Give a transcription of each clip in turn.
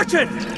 Хватит!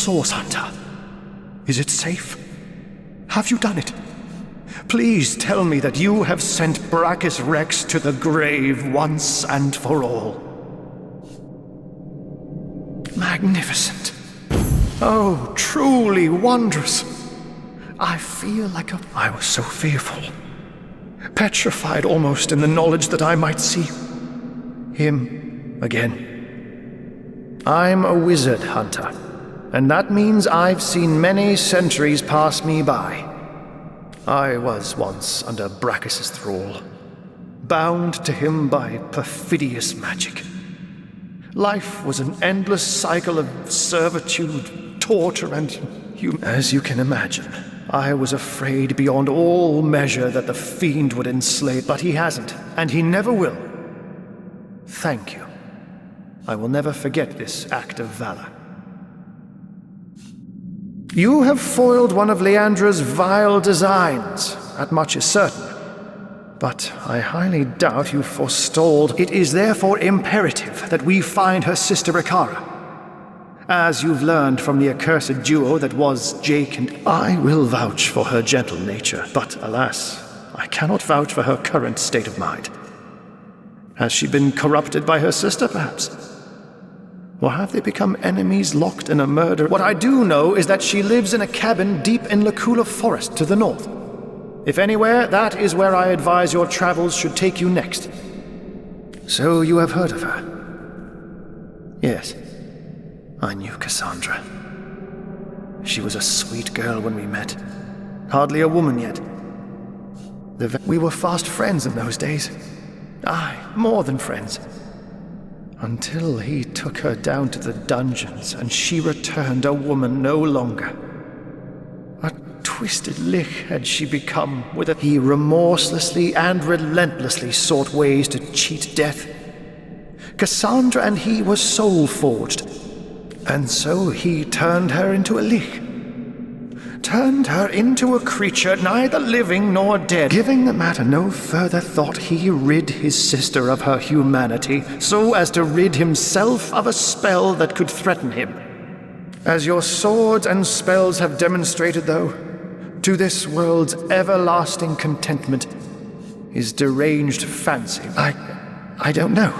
Source Hunter? Is it safe? Have you done it? Please tell me that you have sent Brachus Rex to the grave once and for all. Magnificent. Oh, truly wondrous. I feel like I was so fearful. Petrified almost in the knowledge that I might see him again. I'm a wizard hunter, and that means I've seen many centuries pass me by. I was once under Brachus' thrall, bound to him by perfidious magic. Life was an endless cycle of servitude, torture, and as you can imagine, I was afraid beyond all measure that the fiend would enslave, but he hasn't, and he never will. Thank you. I will never forget this act of valor. You have foiled one of Leandra's vile designs, that much is certain. But I highly doubt you forestalled. It is therefore imperative that we find her sister Ikara. As you've learned from the accursed duo that was Jake and I will vouch for her gentle nature, but alas, I cannot vouch for her current state of mind. Has she been corrupted by her sister, perhaps? Or have they become enemies locked in a murder? What I do know is that she lives in a cabin deep in Lacula Forest to the north. If anywhere, that is where I advise your travels should take you next. So you have heard of her? Yes. I knew Cassandra. She was a sweet girl when we met. Hardly a woman yet. We were fast friends in those days. Aye, more than friends. Until he took her down to the dungeons and she returned a woman no longer. A twisted lich had she become, with a he remorselessly and relentlessly sought ways to cheat death. Cassandra and he were soul-forged, and so he turned her into a lich. Turned her into a creature neither living nor dead. Giving the matter no further thought, he rid his sister of her humanity, so as to rid himself of a spell that could threaten him. As your swords and spells have demonstrated, though, to this world's everlasting contentment, his deranged fancy, I don't know.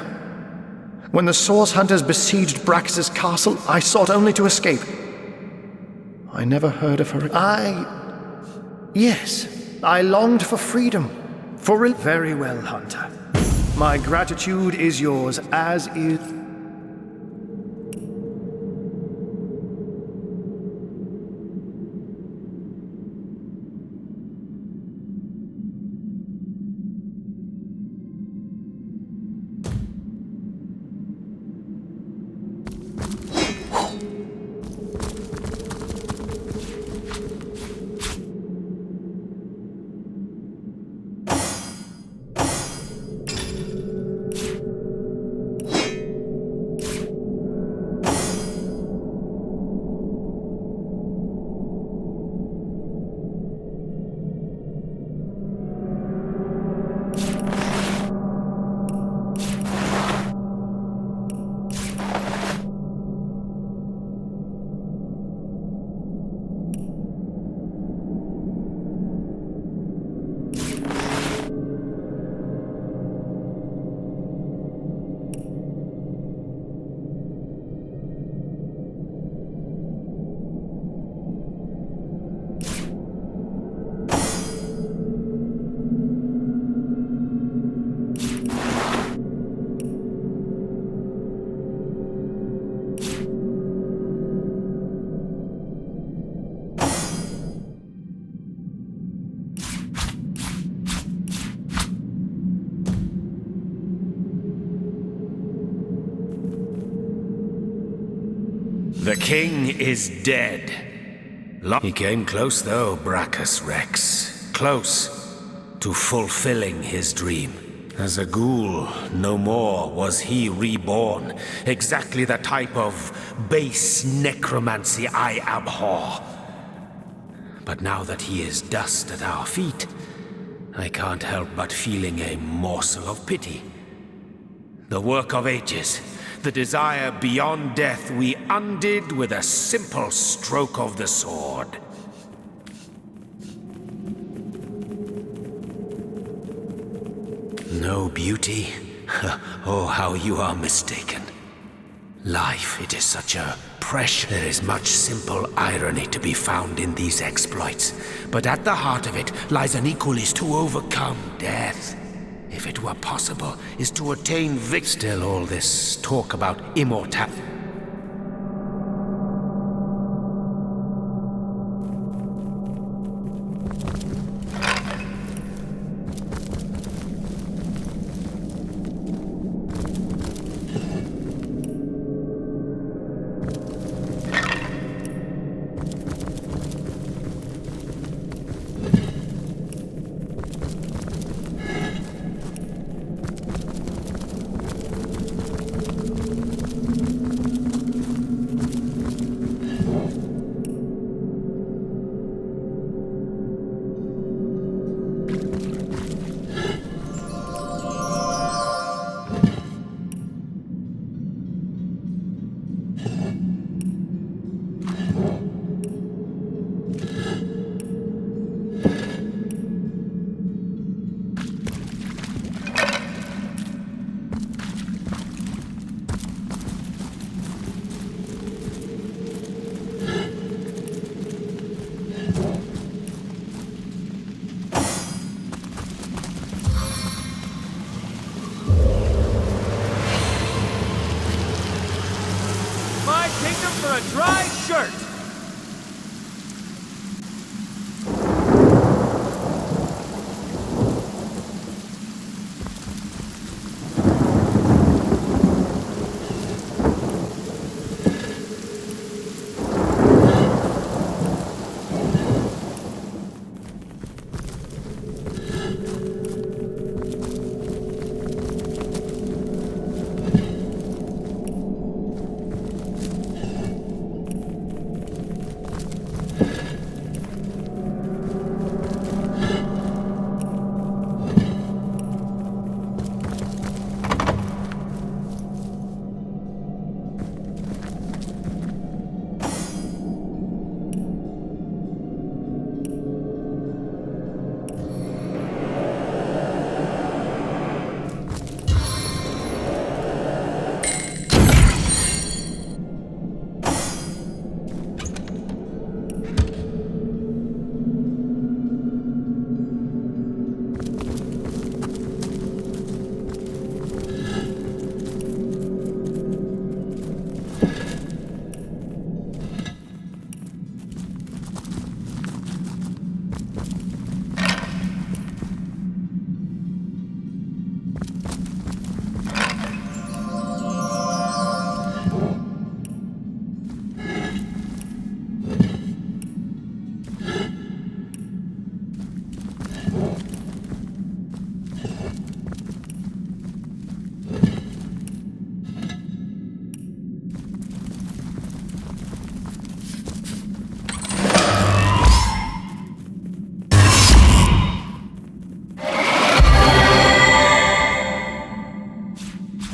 When the Source Hunters besieged Brachus' castle, I sought only to escape. I never heard of her. Yes, I longed for freedom. Very well, Hunter. My gratitude is yours, as is... The king is dead. He came close though, Brachus Rex. Close to fulfilling his dream. As a ghoul, no more was he reborn. Exactly the type of base necromancy I abhor. But now that he is dust at our feet, I can't help but feeling a morsel of pity. The work of ages, The desire beyond death we undid with a simple stroke of the sword. No beauty? Oh, how you are mistaken. Life, it is such a precious. There is much simple irony to be found in these exploits, but at the heart of it lies an equal is to overcome death. If it were possible, is to attain victory. Still all this talk about immortality. For a dry shirt!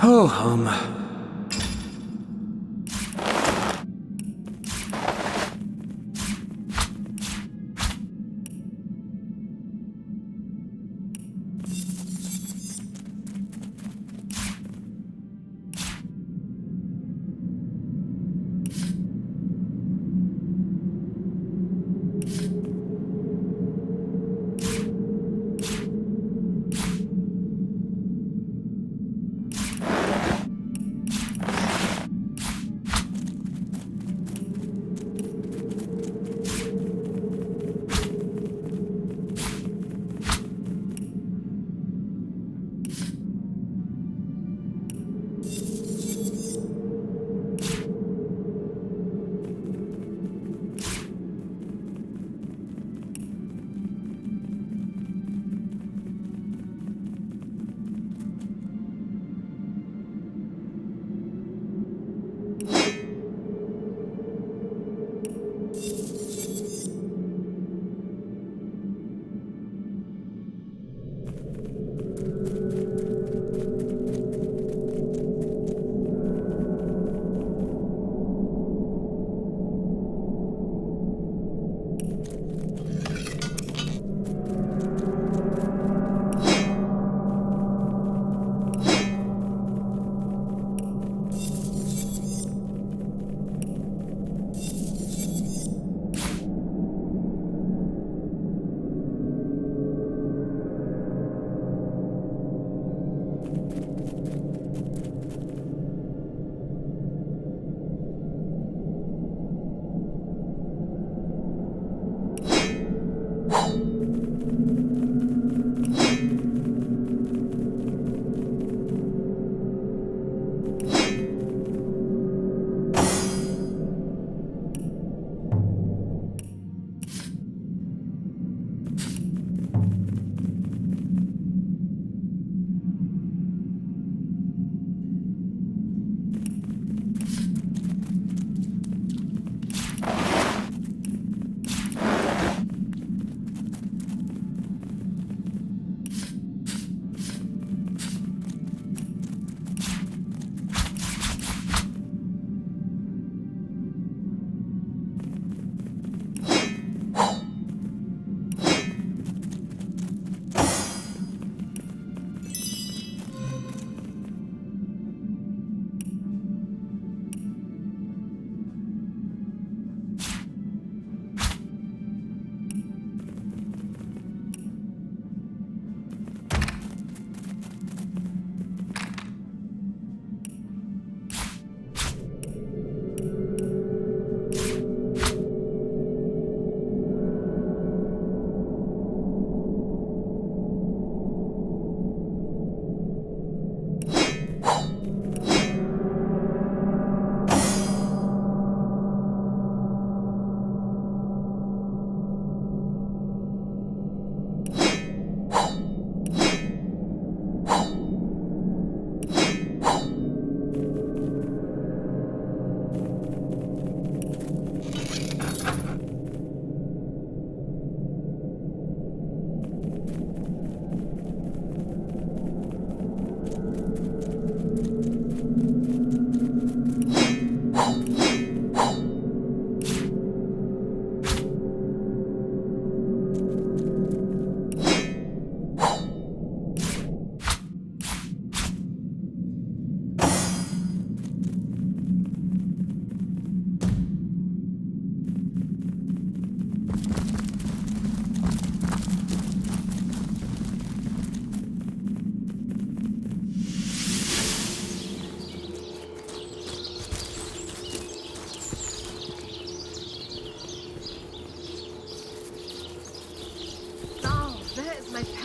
Ho hum.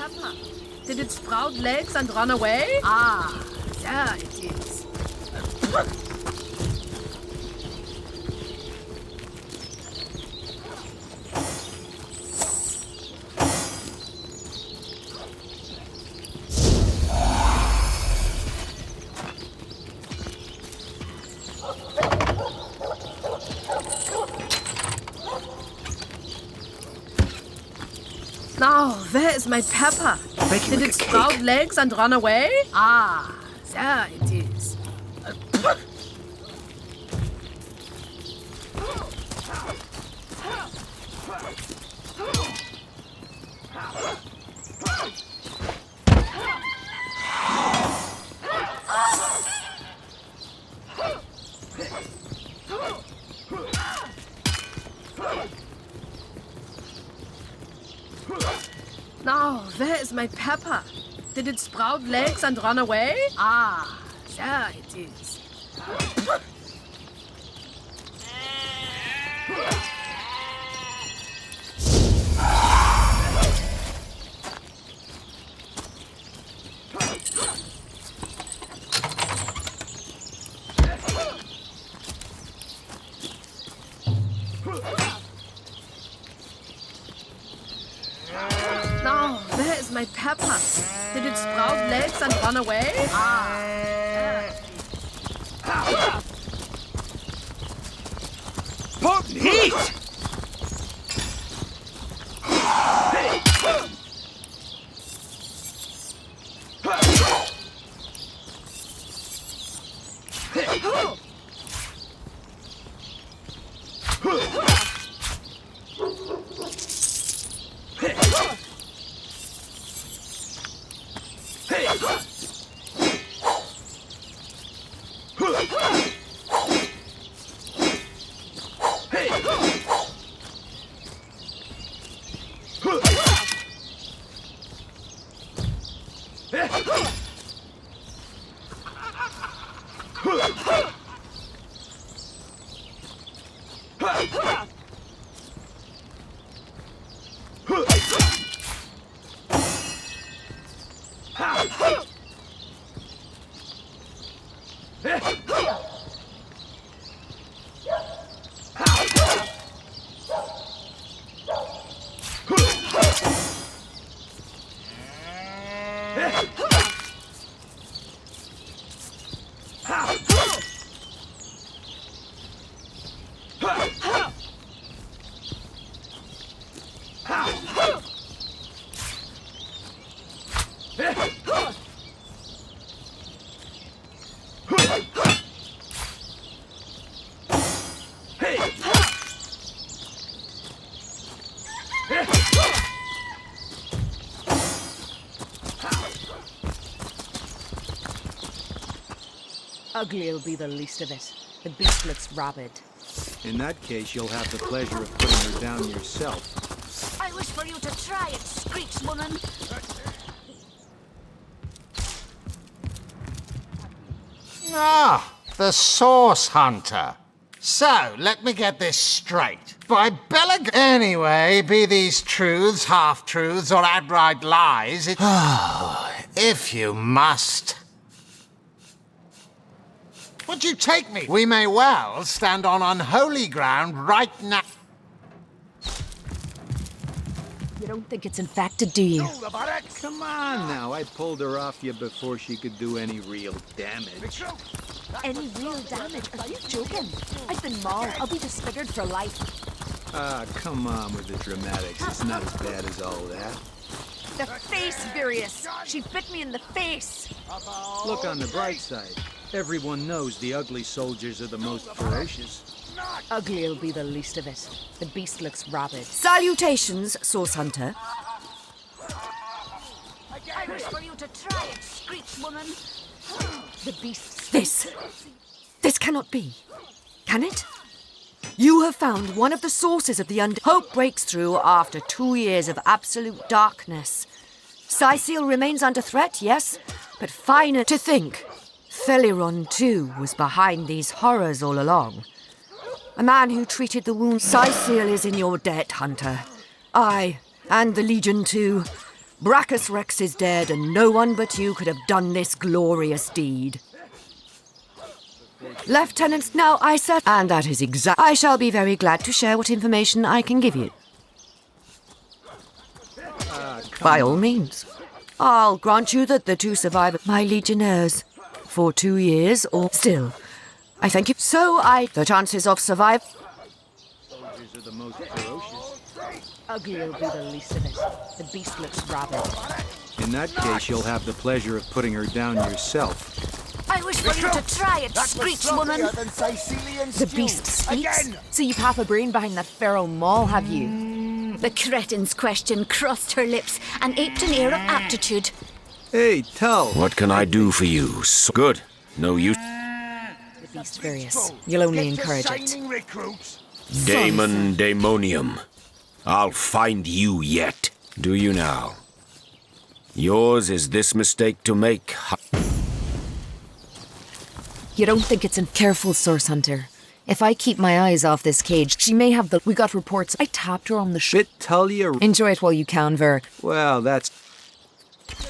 pepper? Did it sprout legs and run away? Ah, there it is. Now, where is my pepper? Did it sprout legs and run away? Ah, there it is. Now, where is my pepper? Did it sprout legs and run away? Ah, there it is. Now, where is my pepper? Did it sprout legs and run away? Ah, there it is. Potent heat! Ugly'll be the least of it. The beast looks rabid. In that case, you'll have the pleasure of putting her down yourself. I wish for you to try it, screech woman. Ah, the source hunter. So, let me get this straight. By Bellag... Anyway, be these truths, half-truths, or outright lies, it... if you must. Would you take me? We may well stand on unholy ground right now. You don't think it's infected, do you? Come on now, I pulled her off you before she could do any real damage. Any real damage? Are you joking? I've been mauled. I'll be disfigured for life. Ah, come on with the dramatics. It's not as bad as all that. The face, Furious. She bit me in the face. Look on the bright side. Everyone knows the ugly soldiers are the most ferocious. Ugly'll be the least of it. The beast looks rabid. Salutations, Source Hunter. I wish for you to try it, screech woman. The beast... This cannot be. Can it? You have found one of the sources of the Hope breaks through after 2 years of absolute darkness. Sicil remains under threat, yes, but finer to think. Theliron, too, was behind these horrors all along. A man who treated the wound. Sicil is in your debt, Hunter. I, and the Legion too, Brachus Rex is dead, and no one but you could have done this glorious deed. Lieutenant, now I said, and that is exact. I shall be very glad to share what information I can give you. By all means. I'll grant you that the two survived my legionnaires for 2 years or still. I thank you. So the chances of survival. Soldiers are the most ferocious. Ugly will be the least of it. The beast looks rabid. In that case, you'll have the pleasure of putting her down yourself. I wish for you to try it, screech woman. The beast speaks? So you've half a brain behind that feral maul, have you? The cretin's question crossed her lips and aped an air of aptitude. Hey, tell. What can I do for you? So good. No use. The beast furious. You'll only encourage it. Daemon Daemonium. I'll find you yet. Do you now? Yours is this mistake to make. You don't think it's careful, Source Hunter. If I keep my eyes off this cage, she may have the... We got reports. I tapped her on the Bit tell you. Enjoy it while you can, Ver. Well, that's...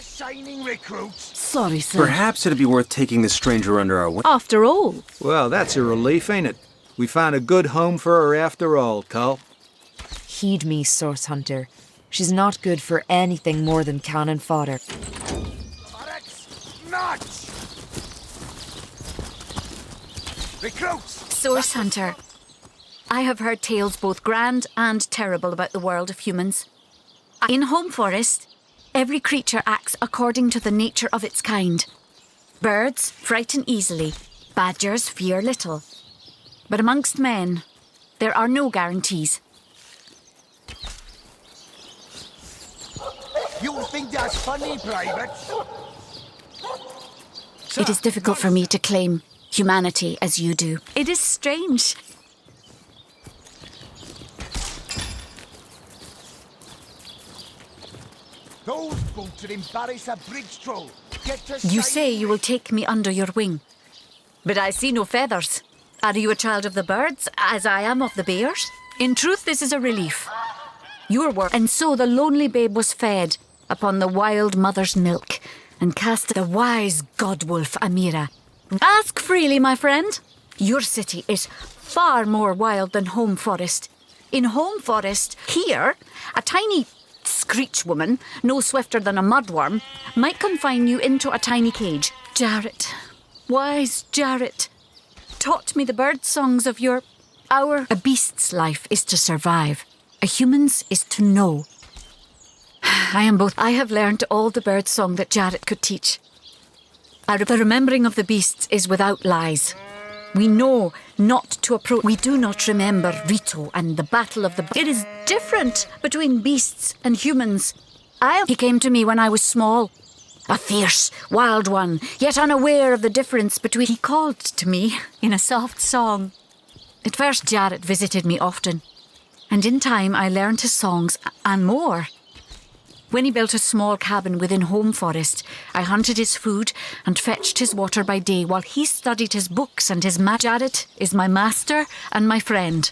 Shining recruits. Sorry, sir. Perhaps it'd be worth taking this stranger under our wing. After all. Well, that's a relief, ain't it? We found a good home for her after all, Cull. Heed me, Source Hunter. She's not good for anything more than cannon fodder. Nuts! Recruits! Source Hunter. I have heard tales both grand and terrible about the world of humans. In Home Forest, every creature acts according to the nature of its kind. Birds frighten easily, badgers fear little. But amongst men, there are no guarantees. You think that's funny, Private? It is difficult for me to claim humanity as you do. It is strange. Those boots would embarrass a bridge troll. Get to You say you will take me under your wing. But I see no feathers. Are you a child of the birds, as I am of the bears? In truth, this is a relief. Your work. And so the lonely babe was fed upon the wild mother's milk and cast the wise godwolf Amira. Ask freely, my friend. Your city is far more wild than Home Forest. In Home Forest, here, a tiny screech woman, no swifter than a mudworm, might confine you into a tiny cage. Jarrett, wise Jarrett, taught me the bird songs of our... A beast's life is to survive. A human's is to know. I am both. I have learned all the bird song that Jarrett could teach. The remembering of the beasts is without lies. We know not to approach. We do not remember Rito and the battle of the... It is different between beasts and humans. He came to me when I was small. A fierce, wild one, yet unaware of the difference between... He called to me in a soft song. At first, Jarrett visited me often. And in time, I learned his songs and more. When he built a small cabin within Home Forest, I hunted his food and fetched his water by day while he studied his books and his Jarrett is my master and my friend,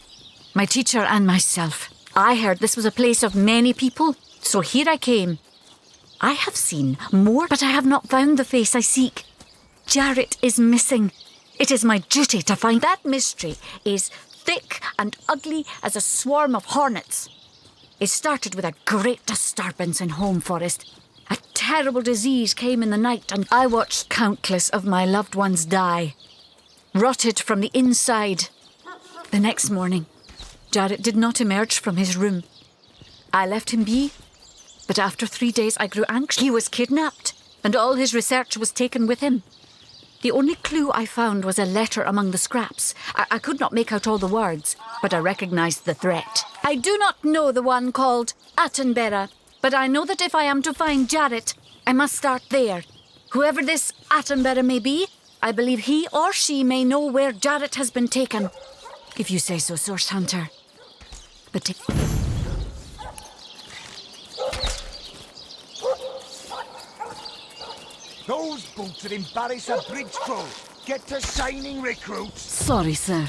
my teacher and myself. I heard this was a place of many people, so here I came. I have seen more, but I have not found the face I seek. Jarrett is missing. It is my duty to find that mystery is thick and ugly as a swarm of hornets. It started with a great disturbance in Home Forest. A terrible disease came in the night and I watched countless of my loved ones die, rotted from the inside. The next morning, Jarrett did not emerge from his room. I left him be, but after 3 days I grew anxious. He was kidnapped and all his research was taken with him. The only clue I found was a letter among the scraps. I could not make out all the words, but I recognised the threat. I do not know the one called Attenborough, but I know that if I am to find Jarrett, I must start there. Whoever this Attenborough may be, I believe he or she may know where Jarrett has been taken. If you say so, Source Hunter. But... Those boots would embarrass a bridge troll. Get to shining recruits. Sorry, sir.